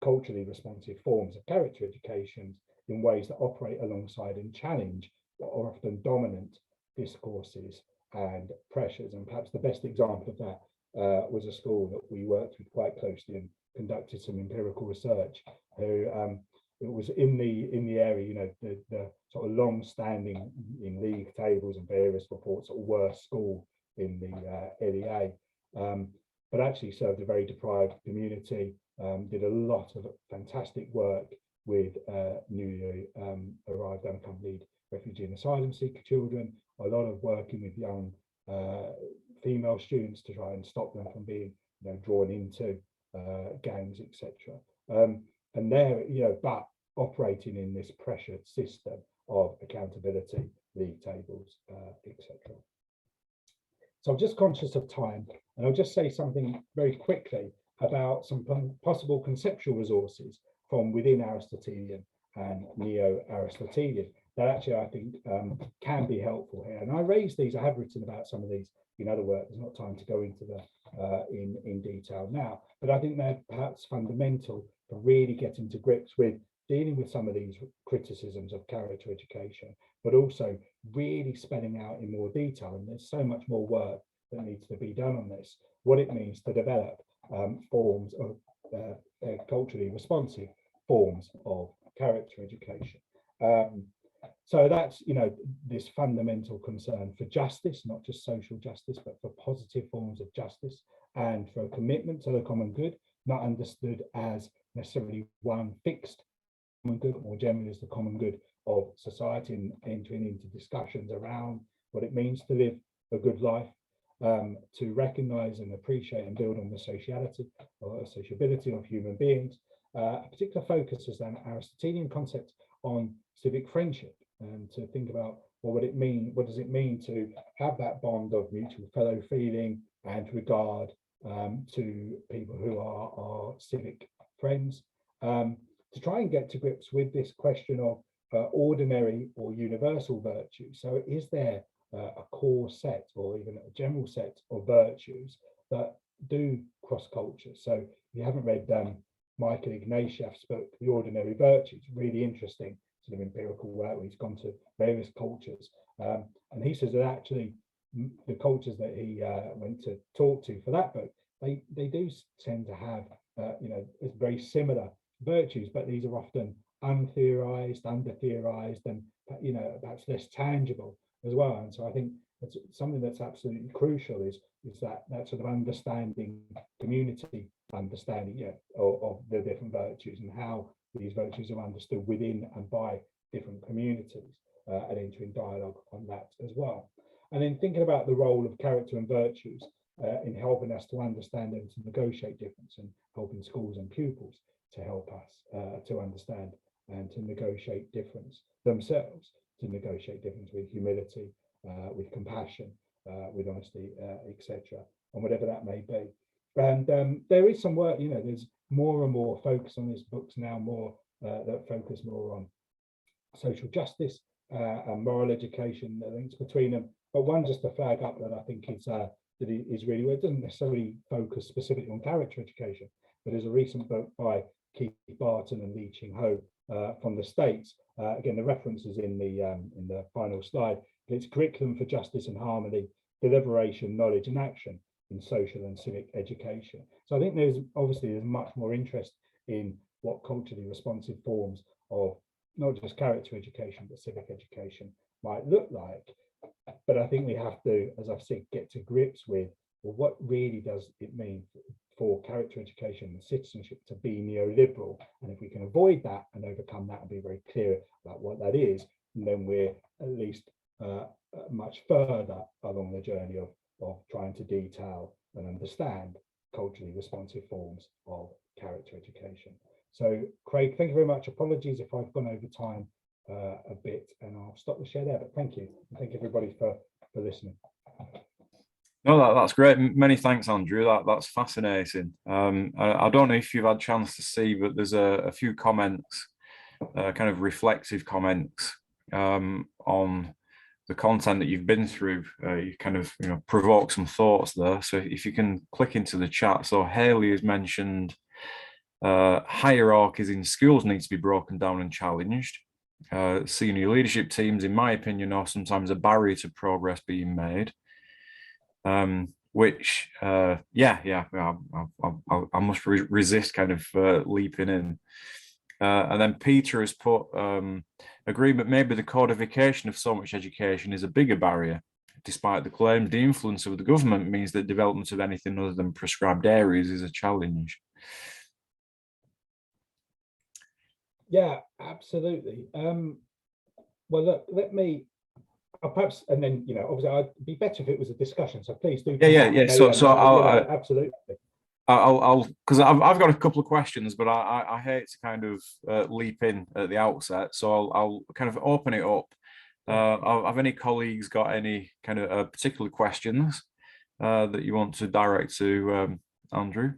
culturally responsive forms of character education in ways that operate alongside and challenge what are often dominant discourses and pressures. And perhaps the best example of that was a school that we worked with quite closely and conducted some empirical research, who it was in the area, you know, the sort of long-standing in league tables and various reports, sort of worst school in the LEA, but actually served a very deprived community, did a lot of fantastic work with newly arrived unaccompanied refugee and asylum seeker children, a lot of working with young female students to try and stop them from being, you know, drawn into gangs, etc. And they're, you know, but operating in this pressured system of accountability, league tables, etc. So I'm just conscious of time, and I'll just say something very quickly about some possible conceptual resources from within Aristotelian and Neo-Aristotelian that actually I think can be helpful here. And I raise these, I have written about some of these in other work, there's not time to go into the in detail now, but I think they're perhaps fundamental for really getting to grips with dealing with some of these criticisms of character education, but also really spelling out in more detail, and there's so much more work that needs to be done on this, what it means to develop forms of culturally responsive forms of character education. So that's, you know, this fundamental concern for justice, not just social justice, but for positive forms of justice and for a commitment to the common good, not understood as necessarily one fixed common good, but more generally as the common good of society, and entering into discussions around what it means to live a good life, to recognize and appreciate and build on the sociality or sociability of human beings. A particular focus is an Aristotelian concept on civic friendship, and to think about Or what does it mean to have that bond of mutual fellow feeling and regard to people who are our civic friends, to try and get to grips with this question of ordinary or universal virtues. So is there a core set or even a general set of virtues that do cross cultures? So if you haven't read Michael Ignatieff's book, The Ordinary Virtues, really interesting sort of empirical work where he's gone to various cultures. And he says that actually the cultures that he went to talk to for that book, they do tend to have, very similar virtues, but these are often untheorized, under-theorized, and, perhaps less tangible as well. And so I think that's something that's absolutely crucial is that sort of understanding, community understanding of the different virtues and how these virtues are understood within and by different communities, and entering dialogue on that as well. And then thinking about the role of character and virtues in helping us to understand and to negotiate difference, and helping schools and pupils to help us to understand and to negotiate difference themselves, to negotiate difference with humility, with compassion, with honesty, etc., and whatever that may be. And there is some work, there's more and more focus on these books now, more that focus more on social justice and moral education, the links between them. But one just to flag up that I think is really, well, it doesn't necessarily focus specifically on character education, but there's a recent book by Keith Barton and Lee Ching Ho from the States. Again, the reference is in the final slide. But it's Curriculum for Justice and Harmony, Deliberation, Knowledge and Action in Social and Civic Education. So I think there's much more interest in what culturally responsive forms of not just character education, but civic education might look like. But I think we have to, as I've said, get to grips with, well, what really does it mean for character education and citizenship to be neoliberal? And if we can avoid that and overcome that and be very clear about what that is, then we're at least much further along the journey of trying to detail and understand culturally responsive forms of character education. So, Craig, thank you very much. Apologies if I've gone over time a bit, and I'll stop the share there. But thank you. Thank you, everybody, for listening. No, that's great. Many thanks, Andrew. That's fascinating. I don't know if you've had a chance to see, but there's a few comments, kind of reflective comments on the content that you've been through. You kind of provoke some thoughts there. So if you can click into the chat. So Haley has mentioned hierarchies in schools need to be broken down and challenged. Senior leadership teams, in my opinion, are sometimes a barrier to progress being made. Which, I must resist kind of leaping in. And then Peter has put agreement, maybe the codification of so much education is a bigger barrier. Despite the claims, the influence of the government means that development of anything other than prescribed areas is a challenge. Yeah, absolutely. Well, look, let me perhaps, and then obviously, I'd be better if it was a discussion. So please do. Yeah. So absolutely. I'll because I've got a couple of questions, but I hate to kind of leap in at the outset. So I'll kind of open it up. Have any colleagues got any kind of particular questions that you want to direct to Andrew?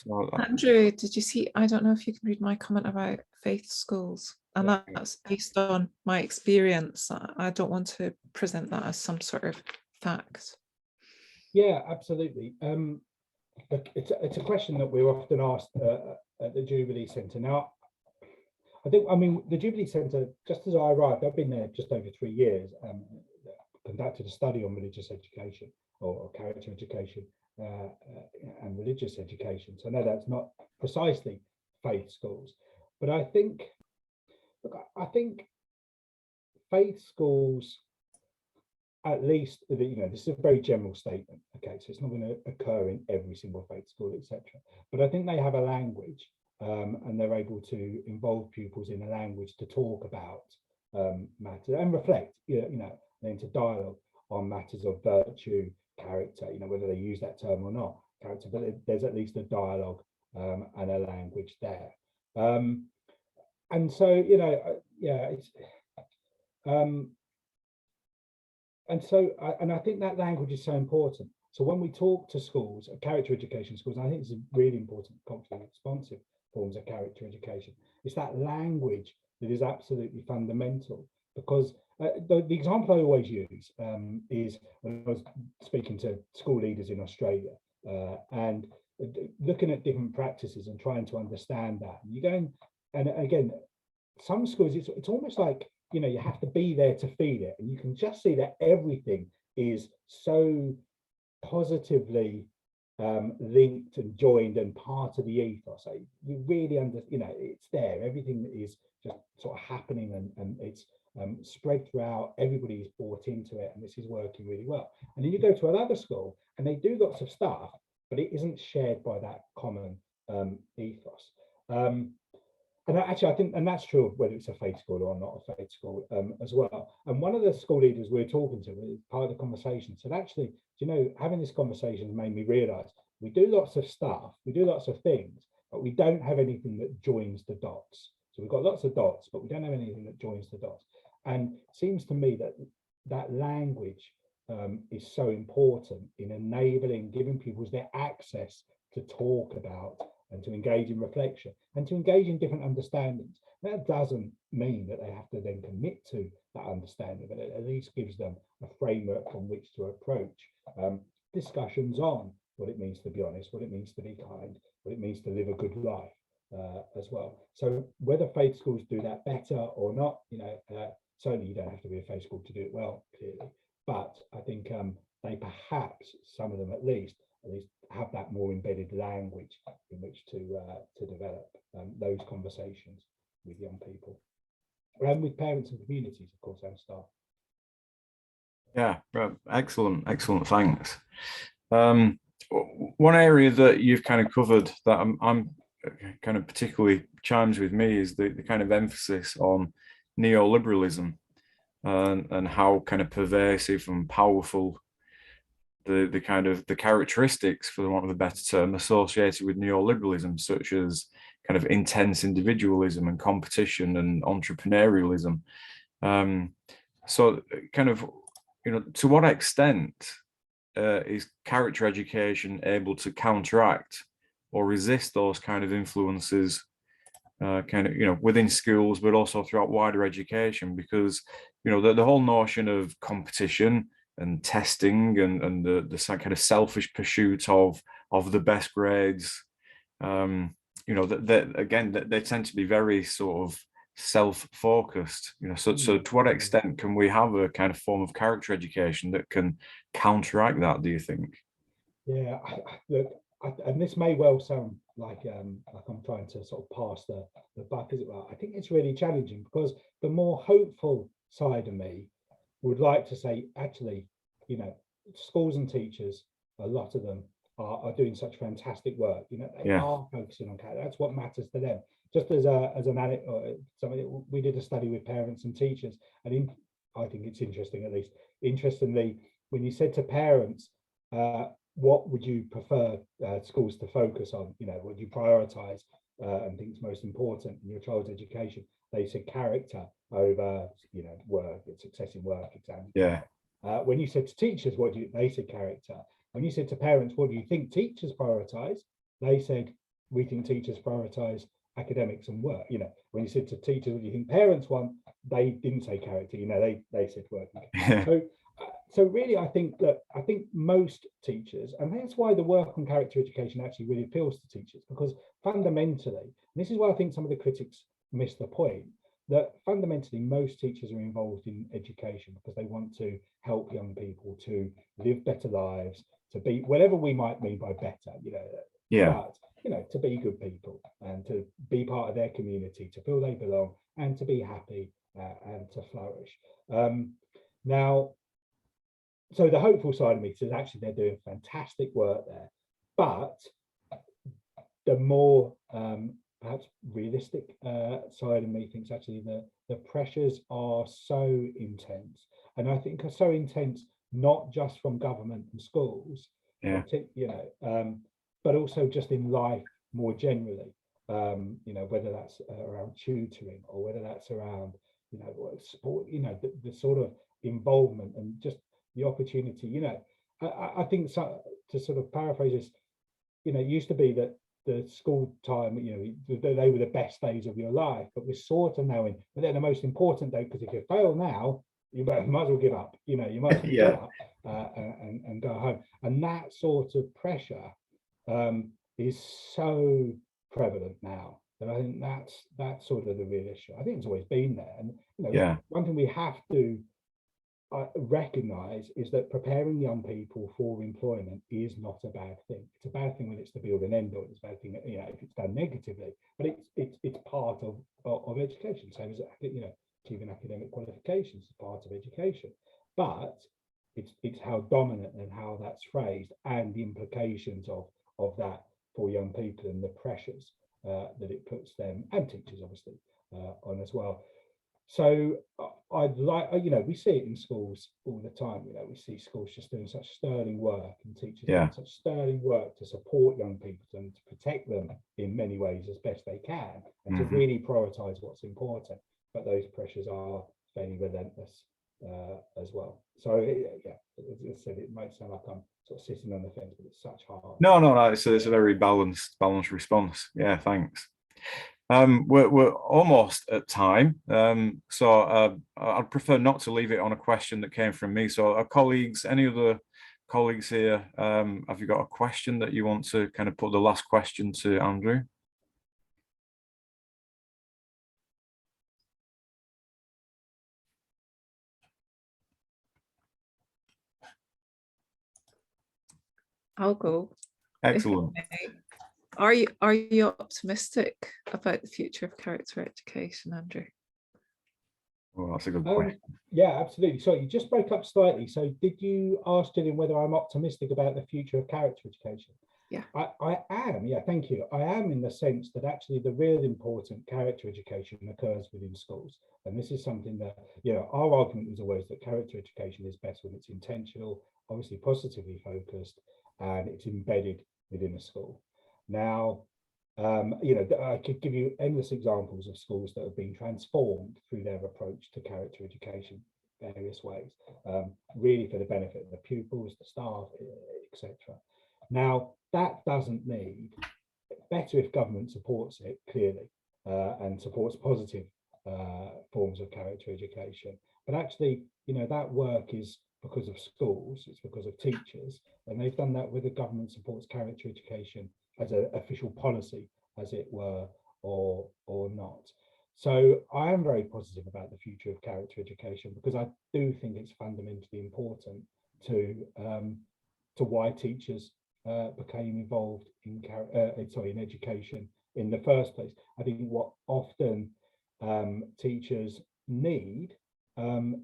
So, Andrew, did you see? I don't know if you can read my comment about faith schools, and that's based on my experience. I don't want to present that as some sort of fact. Yeah, absolutely. It's a question that we're often asked at the Jubilee Centre. Now, I mean, the Jubilee Centre, just as I arrived, I've been there just over 3 years, conducted a study on religious education or character education and religious education. So no, that's not precisely faith schools, but I think faith schools, at least, this is a very general statement, okay, so it's not going to occur in every single faith school, etc. But I think they have a language, and they're able to involve pupils in a language to talk about matters and reflect, into dialogue on matters of virtue, character, whether they use that term or not, character, but there's at least a dialogue and a language there. And so, it's, and I think that language is so important. So when we talk to schools, character education schools, I think it's really important, culturally responsive forms of character education. It's that language that is absolutely fundamental, because the example I always use is when I was speaking to school leaders in Australia and looking at different practices and trying to understand that. And you're going, and again, some schools, it's almost like, you have to be there to feel it, and you can just see that everything is so positively linked and joined and part of the ethos. So you really it's there. Everything is just sort of happening, and it's spread throughout. Everybody's bought into it, and this is working really well. And then you go to another school, and they do lots of stuff, but it isn't shared by that common ethos. And actually, I think, and that's true whether it's a faith school or not a faith school as well. And one of the school leaders we were talking to, part of the conversation, said, actually, having this conversation has made me realise we do lots of stuff, we do lots of things, but we don't have anything that joins the dots. So we've got lots of dots, but we don't have anything that joins the dots. And it seems to me that that language is so important in enabling, giving people their access to talk about and to engage in reflection and to engage in different understandings. That doesn't mean that they have to then commit to that understanding, but it at least gives them a framework from which to approach discussions on what it means to be honest, what it means to be kind, what it means to live a good life as well. So whether faith schools do that better or not, certainly you don't have to be a faith school to do it well, clearly. But I think they perhaps, some of them at least have that more embedded language in which to develop those conversations with young people and with parents and communities, of course, and staff. Yeah, excellent, thanks. One area that you've kind of covered that I'm kind of particularly chimes with me is the kind of emphasis on neoliberalism and how kind of pervasive and powerful the kind of the characteristics, for the want of a better term, associated with neoliberalism, such as kind of intense individualism and competition and entrepreneurialism. So kind of, to what extent is character education able to counteract or resist those kind of influences within schools, but also throughout wider education? Because, the whole notion of competition and testing and the kind of selfish pursuit of the best grades, that they tend to be very sort of self-focused, so to what extent can we have a kind of form of character education that can counteract that, do you think? Yeah, and this may well sound like I'm trying to sort of pass the buck, as it were. I think it's really challenging, because the more hopeful side of me would like to say, actually, schools and teachers, a lot of them are doing such fantastic work. They are focusing on character. That's what matters to them. Just as an anecdote, we did a study with parents and teachers, and I think it's interesting, at least interestingly, when you said to parents, what would you prefer schools to focus on? What you prioritize and think is most important in your child's education? They said character over, work, success in work, exams. Yeah. When you said to teachers, they said character. When you said to parents, what do you think teachers prioritize? They said, we think teachers prioritize academics and work. When you said to teachers, what do you think parents want? They didn't say character. They said work. So really, I think most teachers, and that's why the work on character education actually really appeals to teachers, because fundamentally, and this is why I think some of the critics miss the point, that fundamentally most teachers are involved in education because they want to help young people to live better lives, to be whatever we might mean by better, but to be good people and to be part of their community, to feel they belong and to be happy and to flourish. Now, so the hopeful side of me says actually they're doing fantastic work there, but the more perhaps realistic side of me thinks actually the pressures are so intense, and I think are so intense not just from government and schools, Yeah. but also just in life more generally. Whether that's around tutoring or whether that's around, sport, the sort of involvement and just the opportunity. I think so, to sort of paraphrase this, it used to be that the school time, they were the best days of your life, but we're sort of now but they're the most important day, because if you fail now, you might as well give up. You might as well give up and go home. And that sort of pressure is so prevalent now that I think that's sort of the real issue. I think it's always been there, and one thing we have to recognize is that preparing young people for employment is not a bad thing. It's a bad thing when it's the be all and end all. It's a bad thing, if it's done negatively. But it's part of education. Same as achieving academic qualifications is part of education. But it's how dominant and how that's phrased, and the implications of that for young people, and the pressures that it puts them, and teachers obviously, on as well. So I'd like, we see it in schools all the time. We see schools just doing such sterling work, and teachers doing such sterling work to support young people and to protect them in many ways as best they can, and to really prioritise what's important. But those pressures are fairly relentless as well. So as I said, it might sound like I'm sort of sitting on the fence, but it's such hard. No, it's a very balanced response. Yeah, thanks. We're almost at time, so I'd prefer not to leave it on a question that came from me. So, any other colleagues here, have you got a question that you want to kind of put the last question to Andrew? I'll go. Excellent. Are you optimistic about the future of character education, Andrew? Well, that's a good question. Yeah, absolutely. So you just broke up slightly. So did you ask Gillian whether I'm optimistic about the future of character education? Yeah. I am. Yeah, thank you. I am, in the sense that actually the real important character education occurs within schools. And this is something that, our argument is always that character education is best when it's intentional, obviously positively focused, and it's embedded within a school. Now, I could give you endless examples of schools that have been transformed through their approach to character education, various ways, really for the benefit of the pupils, the staff, etc. Now, that doesn't need, better if government supports it, clearly, and supports positive forms of character education. But actually, that work is because of schools, it's because of teachers, and they've done that where the government supports character education as an official policy, as it were, or not. So I am very positive about the future of character education, because I do think it's fundamentally important to why teachers became involved in education in the first place. I think what often teachers need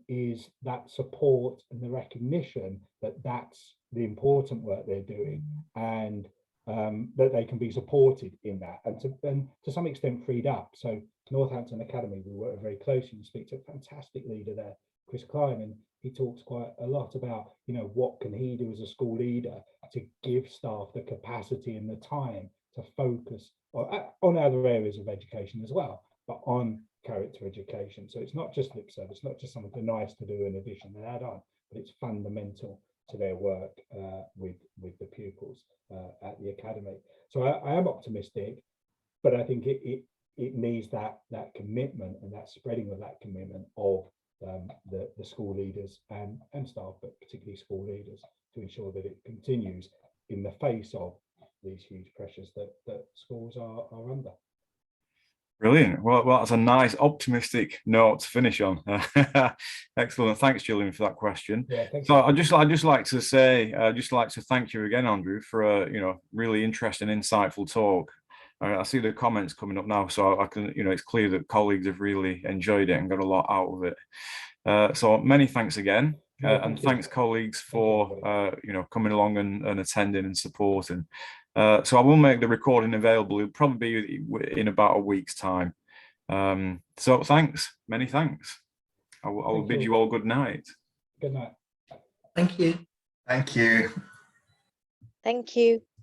is that support and the recognition that that's the important work they're doing, and that they can be supported in that, and to some extent freed up. So Northampton Academy, we work very closely. You speak to a fantastic leader there, Chris Klein, and he talks quite a lot about, what can he do as a school leader to give staff the capacity and the time to focus on other areas of education as well, but on character education. So it's not just lip service, it's not just something nice to do in addition and add on, but it's fundamental to their work with the pupils at the academy. So I am optimistic, but I think it needs that commitment and that spreading of that commitment of the school leaders and staff, but particularly school leaders, to ensure that it continues in the face of these huge pressures that schools are under. Brilliant. Well, that's a nice optimistic note to finish on. Excellent. Thanks, Gillian, for that question. Yeah, thanks. So I'd just like to say, thank you again, Andrew, for a really interesting, insightful talk. I see the comments coming up now, so I can, it's clear that colleagues have really enjoyed it and got a lot out of it. So many thanks again, and thanks colleagues for coming along and attending and supporting. So I will make the recording available. It'll probably be in about a week's time. So thanks, many thanks. I will bid you all good night. Good night. Thank you. Thank you. Thank you.